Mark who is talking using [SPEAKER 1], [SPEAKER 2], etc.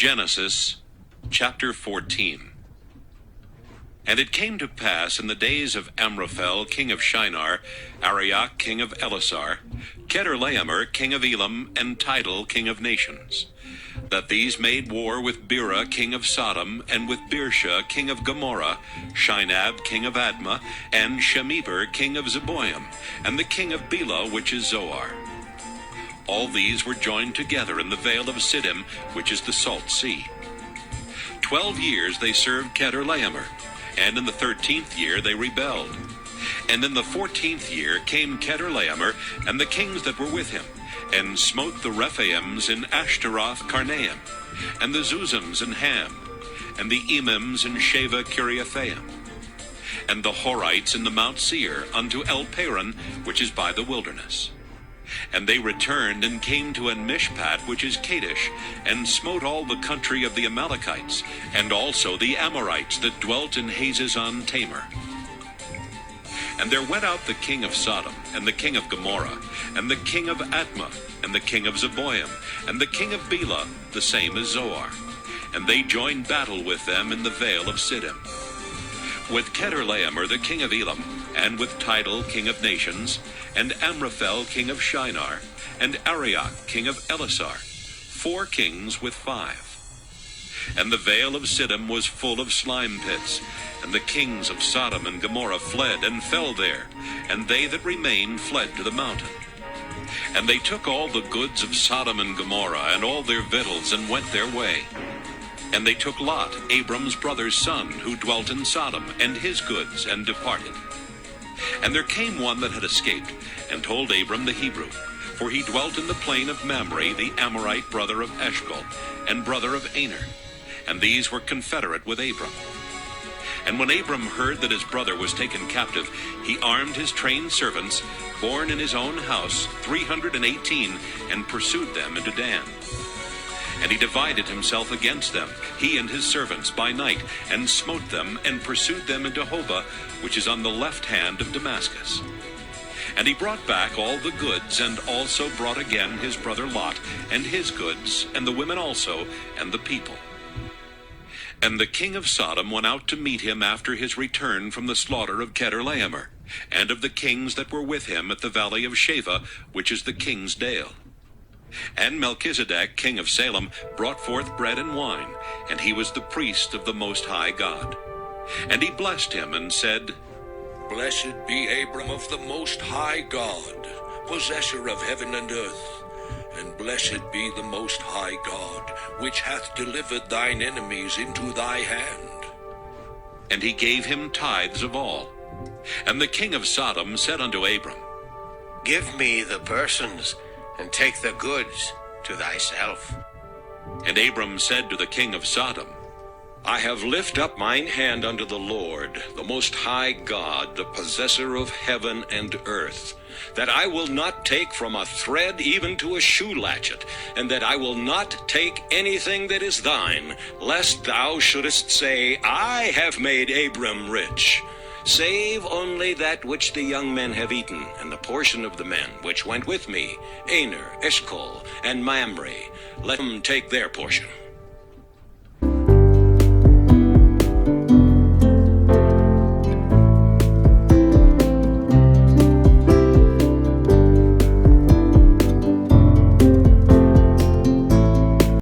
[SPEAKER 1] Genesis chapter 14. And it came to pass in the days of Amraphel king of Shinar, Arioch king of Elasar, Chedorlaomer king of Elam, and Tidal king of nations, that these made war with Bera king of Sodom, and with Birsha king of Gomorrah, Shinab king of Admah, and Shemeber king of Zeboim, and the king of Bela, which is Zoar. All these were joined together in the vale of Siddim, which is the salt sea. 12 years they served Chedorlaomer, and in the 13th year they rebelled. And in the 14th year came Chedorlaomer and the kings that were with him, and smote the Rephaims in Ashtaroth Karnaim, and the Zuzims in Ham, and the Emims in Sheva Kiriathaim, and the Horites in the Mount Seir unto El Paran, which is by the wilderness. And they returned and came to En-Mishpat, which is Kadesh, and smote all the country of the Amalekites, and also the Amorites that dwelt in Hazazon Tamar. And there went out the king of Sodom, and the king of Gomorrah, and the king of Admah, and the king of Zeboim, and the king of Bela, the same as Zoar. And they joined battle with them in the vale of Siddim. With Chedorlaomer the king of Elam, and with Tidal king of nations, and Amraphel king of Shinar, and Arioch king of Elasar, 4 kings with 5. And the vale of Siddim was full of slime pits, and the kings of Sodom and Gomorrah fled and fell there, and they that remained fled to the mountain. And they took all the goods of Sodom and Gomorrah, and all their victuals, and went their way. And they took Lot, Abram's brother's son, who dwelt in Sodom, and his goods, and departed. And there came one that had escaped, and told Abram the Hebrew, for he dwelt in the plain of Mamre, the Amorite brother of Eshcol, and brother of Aner, and these were confederate with Abram. And when Abram heard that his brother was taken captive, he armed his trained servants, born in his own house, 318, and pursued them into Dan. And he divided himself against them, he and his servants, by night, and smote them, and pursued them into Hobah, which is on the left hand of Damascus. And he brought back all the goods, and also brought again his brother Lot, and his goods, and the women also, and the people. And the king of Sodom went out to meet him after his return from the slaughter of Chedorlaomer, and of the kings that were with him at the valley of Sheva, which is the king's dale. And Melchizedek, king of Salem, brought forth bread and wine, and he was the priest of the Most High God. And he blessed him, and said,
[SPEAKER 2] Blessed be Abram of the Most High God, possessor of heaven and earth. And blessed be the Most High God, which hath delivered thine enemies into thy hand.
[SPEAKER 1] And he gave him tithes of all. And the king of Sodom said unto Abram,
[SPEAKER 3] Give me the persons, and take the goods to thyself.
[SPEAKER 1] And Abram said to the king of Sodom,
[SPEAKER 4] I have lift up mine hand unto the Lord, the Most High God, the possessor of heaven and earth, that I will not take from a thread even to a shoe latchet, and that I will not take anything that is thine, lest thou shouldest say, I have made Abram rich, save only that which the young men have eaten, and the portion of the men which went with me, Aner, Eshcol, and Mamre, let them take their portion.